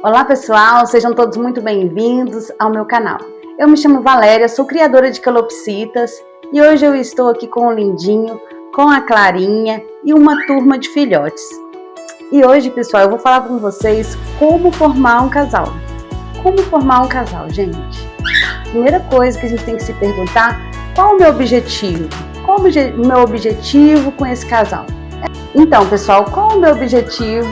Olá pessoal, sejam todos muito bem-vindos ao meu canal. Eu me chamo Valéria, sou criadora de calopsitas e hoje eu estou aqui com o Lindinho, com a Clarinha e uma turma de filhotes. E hoje, pessoal, eu vou falar com vocês como formar um casal. Como formar um casal, gente? Primeira coisa que a gente tem que se perguntar, qual o meu objetivo? Qual o meu objetivo com esse casal? Então, pessoal, qual o meu objetivo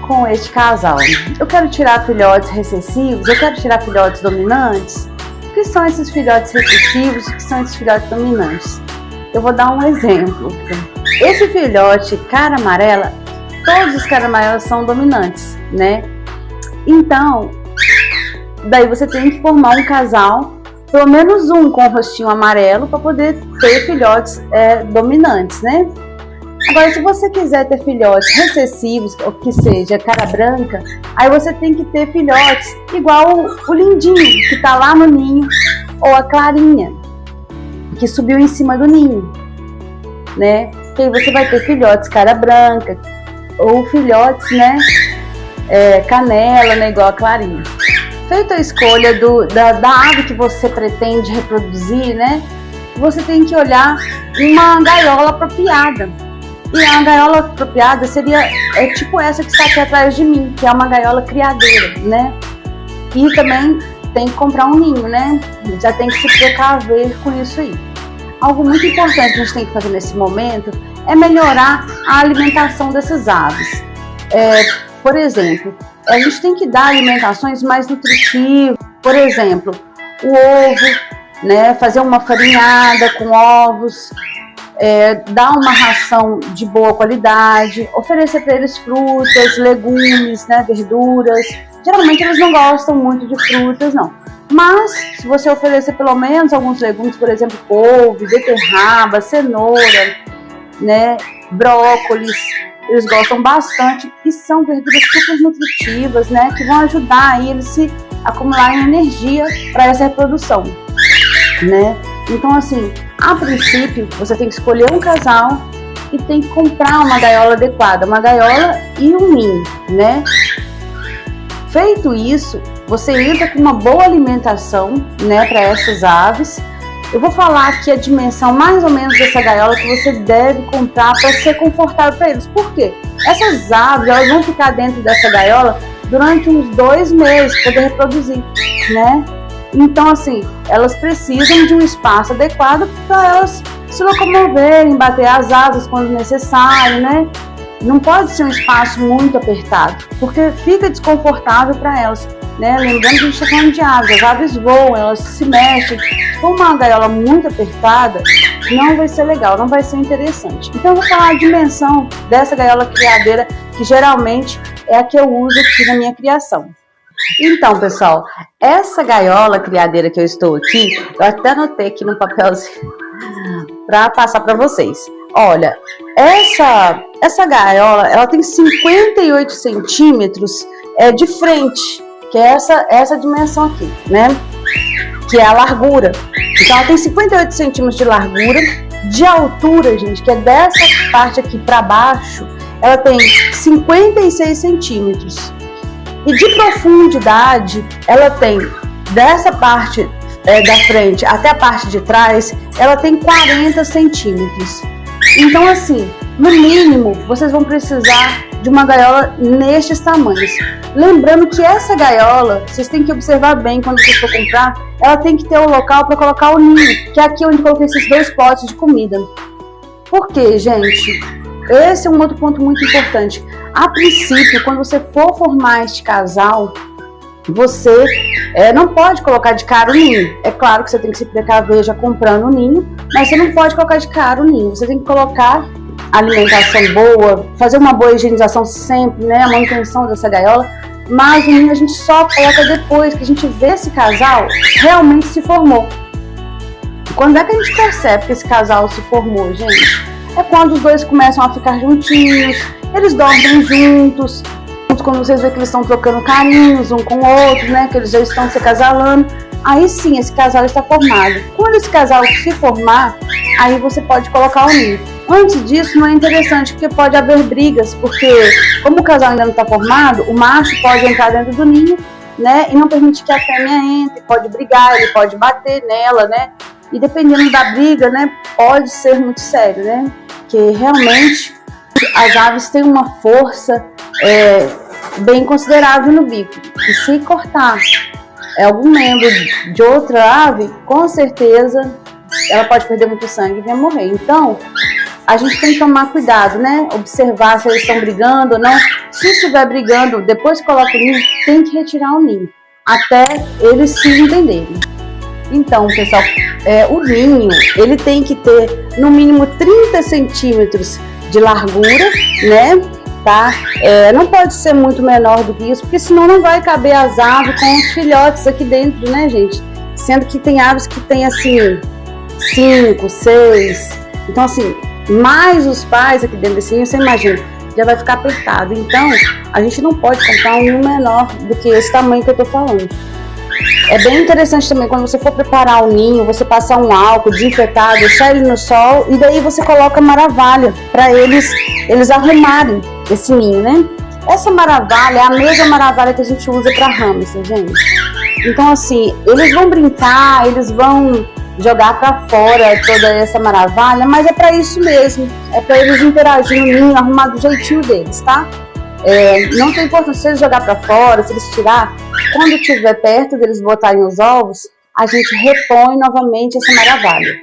com este casal? Eu quero tirar filhotes recessivos, eu quero tirar filhotes dominantes. O que são esses filhotes recessivos? O que são esses filhotes dominantes? Eu vou dar um exemplo. Esse filhote cara amarela, todos os caras amarelos são dominantes, né? Então, daí você tem que formar um casal, pelo menos um com o rostinho amarelo, para poder ter filhotes dominantes, né? Agora, se você quiser ter filhotes recessivos, ou que seja cara branca, aí você tem que ter filhotes igual o Lindinho, que tá lá no ninho, ou a Clarinha, que subiu em cima do ninho, né? E aí você vai ter filhotes cara branca, ou filhotes, né, canela, né, igual a Clarinha. Feita a escolha da ave que você pretende reproduzir, né, você tem que olhar uma gaiola apropriada. E a gaiola apropriada seria tipo essa que está aqui atrás de mim, que é uma gaiola criadeira, né? E também tem que comprar um ninho, né? Já tem que se precaver com isso aí. Algo muito importante que a gente tem que fazer nesse momento é melhorar a alimentação dessas aves. Por exemplo, a gente tem que dar alimentações mais nutritivas, por exemplo, o ovo, né? Fazer uma farinhada com ovos. Dar uma ração de boa qualidade, oferecer para eles frutas, legumes, né, verduras. Geralmente eles não gostam muito de frutas, não. Mas se você oferecer pelo menos alguns legumes, por exemplo, couve, beterraba, cenoura, né, brócolis, eles gostam bastante e são verduras super nutritivas, né, que vão ajudar aí eles se acumularem energia para essa reprodução, né? Então, assim, a princípio, você tem que escolher um casal e tem que comprar uma gaiola adequada, uma gaiola e um ninho, né? Feito isso, você entra com uma boa alimentação, né, para essas aves. Eu vou falar aqui a dimensão mais ou menos dessa gaiola que você deve comprar para ser confortável para eles. Por quê? Essas aves, elas vão ficar dentro dessa gaiola durante uns 2 meses para poder reproduzir, né? Então, assim, elas precisam de um espaço adequado para elas se locomoverem, bater as asas quando necessário, né? Não pode ser um espaço muito apertado, porque fica desconfortável para elas, né? Lembrando que a gente está falando de aves, as aves voam, elas se mexem. Se for uma gaiola muito apertada, não vai ser legal, não vai ser interessante. Então, eu vou falar a dimensão dessa gaiola criadeira, que geralmente é a que eu uso aqui na minha criação. Então, pessoal, essa gaiola criadeira que eu estou aqui, eu até anotei aqui no papelzinho para passar para vocês. Olha, essa gaiola, ela tem 58 centímetros de frente, que é essa dimensão aqui, né? Que é a largura. Então, ela tem 58 centímetros de largura, de altura, gente, que é dessa parte aqui para baixo, ela tem 56 centímetros. E de profundidade, ela tem dessa parte da frente até a parte de trás, ela tem 40 centímetros. Então, assim, no mínimo, vocês vão precisar de uma gaiola nestes tamanhos. Lembrando que essa gaiola, vocês têm que observar bem quando vocês for comprar, ela tem que ter um local para colocar o ninho, que é aqui onde eu coloquei esses 2 potes de comida. Por quê, gente? Esse é um outro ponto muito importante. A princípio, quando você for formar este casal, você não pode colocar de cara o ninho. É claro que você tem que se precaver já comprando o ninho, mas você não pode colocar de cara o ninho. Você tem que colocar alimentação boa, fazer uma boa higienização sempre, né, a manutenção dessa gaiola, mas o ninho a gente só coloca depois que a gente vê esse casal realmente se formou. Quando é que a gente percebe que esse casal se formou, gente? É quando os dois começam a ficar juntinhos, eles dormem juntos, quando vocês veem que eles estão trocando carinhos um com o outro, né, que eles já estão se acasalando, aí sim esse casal está formado. Quando esse casal se formar, aí você pode colocar o ninho. Antes disso não é interessante, porque pode haver brigas, porque como o casal ainda não está formado, o macho pode entrar dentro do ninho, né, e não permite que a fêmea entre, pode brigar, ele pode bater nela, né, e dependendo da briga, né, pode ser muito sério, né, porque realmente as aves têm uma força bem considerável no bico, e se cortar algum membro de outra ave, com certeza ela pode perder muito sangue e vai morrer. Então, a gente tem que tomar cuidado, né? Observar se eles estão brigando ou não. Se estiver brigando, depois que coloca o ninho, tem que retirar o ninho, até eles se entenderem. Então, pessoal, o ninho, ele tem que ter no mínimo 30 centímetros de largura, né? Tá? Não pode ser muito menor do que isso, porque senão não vai caber as aves com os filhotes aqui dentro, né, gente? Sendo que tem aves que tem assim 5, 6, então assim, mais os pais aqui dentro desse ninho, você imagina, já vai ficar apertado. Então, a gente não pode comprar um ninho menor do que esse tamanho que eu tô falando. É bem interessante também, quando você for preparar o ninho, você passar um álcool, desinfetar, deixar ele no sol, e daí você coloca maravalha, para eles arrumarem esse ninho, né? Essa maravalha é a mesma maravalha que a gente usa para hamster, gente. Então, assim, eles vão brincar, eles vão jogar para fora toda essa maravilha, mas é para isso mesmo, é para eles interagirem no ninho, arrumar do jeitinho deles, tá? Não tem importância se eles jogar para fora, se eles tirar, quando estiver perto deles botarem os ovos, a gente repõe novamente essa maravilha.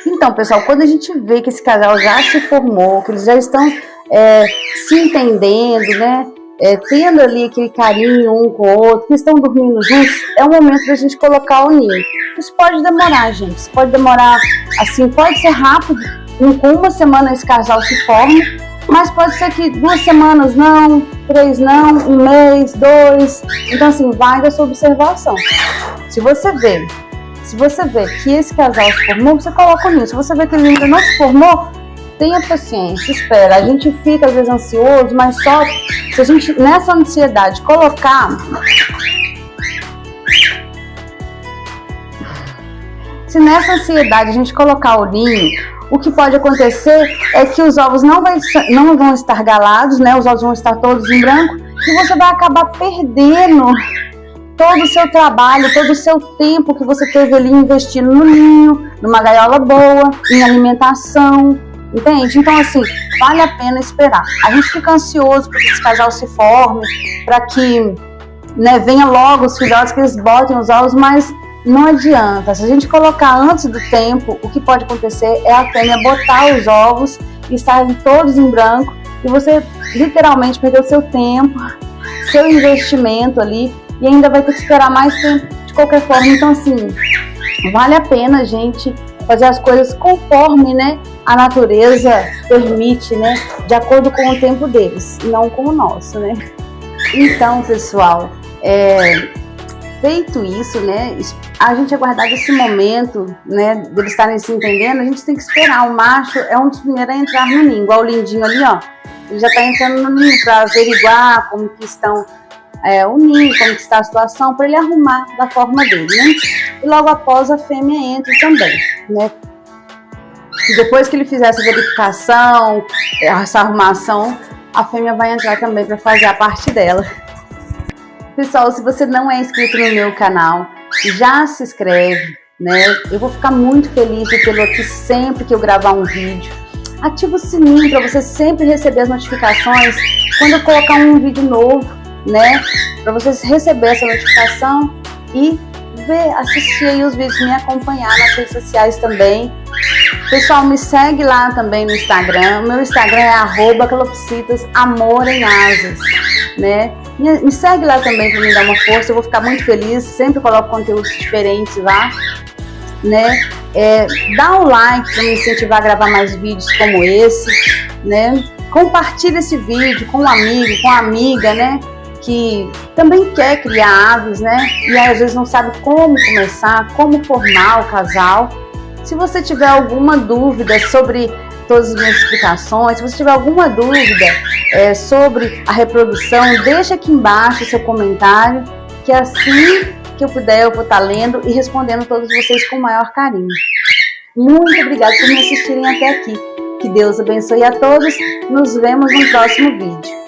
Então, pessoal, quando a gente vê que esse casal já se formou, que eles já estão se entendendo, né? Tendo ali aquele carinho um com o outro, que estão dormindo juntos, é o momento da gente colocar o ninho. Isso pode demorar, gente. Isso pode demorar, assim, pode ser rápido. Com uma semana esse casal se forma, mas pode ser que 2 semanas não, 3 não, 1 mês, 2. Então, assim, vai da sua observação. Se você vê que esse casal se formou, você coloca o ninho. Se você vê que ele ainda não se formou, tenha paciência, espera. A gente fica às vezes ansioso, mas só se a gente nessa ansiedade colocar, se nessa ansiedade a gente colocar o ninho, o que pode acontecer é que os ovos não vão estar galados, né? Os ovos vão estar todos em branco e você vai acabar perdendo todo o seu trabalho, todo o seu tempo que você teve ali investindo no ninho, numa gaiola boa, em alimentação. Entende? Então, assim, vale a pena esperar. A gente fica ansioso para que esse casal se forme, para que, né, venha logo os filhotes, que eles botem os ovos, mas não adianta. Se a gente colocar antes do tempo, o que pode acontecer é a fêmea botar os ovos e estarem todos em branco e você literalmente perdeu seu tempo, seu investimento ali e ainda vai ter que esperar mais tempo de qualquer forma. Então, assim, vale a pena a gente fazer as coisas conforme, né, a natureza permite, né, de acordo com o tempo deles, não com o nosso, né. Então, pessoal, feito isso, né, a gente aguardar esse momento, né, deles estarem se entendendo, a gente tem que esperar. O macho é um dos primeiros a entrar no ninho, igual o lindinho ali, ó, ele já tá entrando no ninho para averiguar como que estão o ninho, como que está a situação, para ele arrumar da forma dele, né? E logo após a fêmea entra também, né? E depois que ele fizer essa verificação, essa arrumação, a fêmea vai entrar também para fazer a parte dela. Pessoal, se você não é inscrito no meu canal, já se inscreve, né? Eu vou ficar muito feliz de tê-lo aqui sempre que eu gravar um vídeo. Ativa o sininho para você sempre receber as notificações quando eu colocar um vídeo novo, né, para vocês receberem essa notificação e assistir aí os vídeos, me acompanhar nas redes sociais também. Pessoal, me segue lá também no Instagram. Meu Instagram é @calopsitas_amor-em-asas, né? Me segue lá também para me dar uma força, eu vou ficar muito feliz. Sempre coloco conteúdos diferentes lá, né? Dá um like para me incentivar a gravar mais vídeos como esse, né? Compartilha esse vídeo com um amigo, com uma amiga, né, que também quer criar aves, né, e às vezes não sabe como começar, como formar o casal. Se você tiver alguma dúvida sobre todas as minhas explicações, se você tiver alguma dúvida sobre a reprodução, deixa aqui embaixo o seu comentário, que assim que eu puder eu vou estar lendo e respondendo todos vocês com o maior carinho. Muito obrigada por me assistirem até aqui. Que Deus abençoe a todos. Nos vemos no próximo vídeo.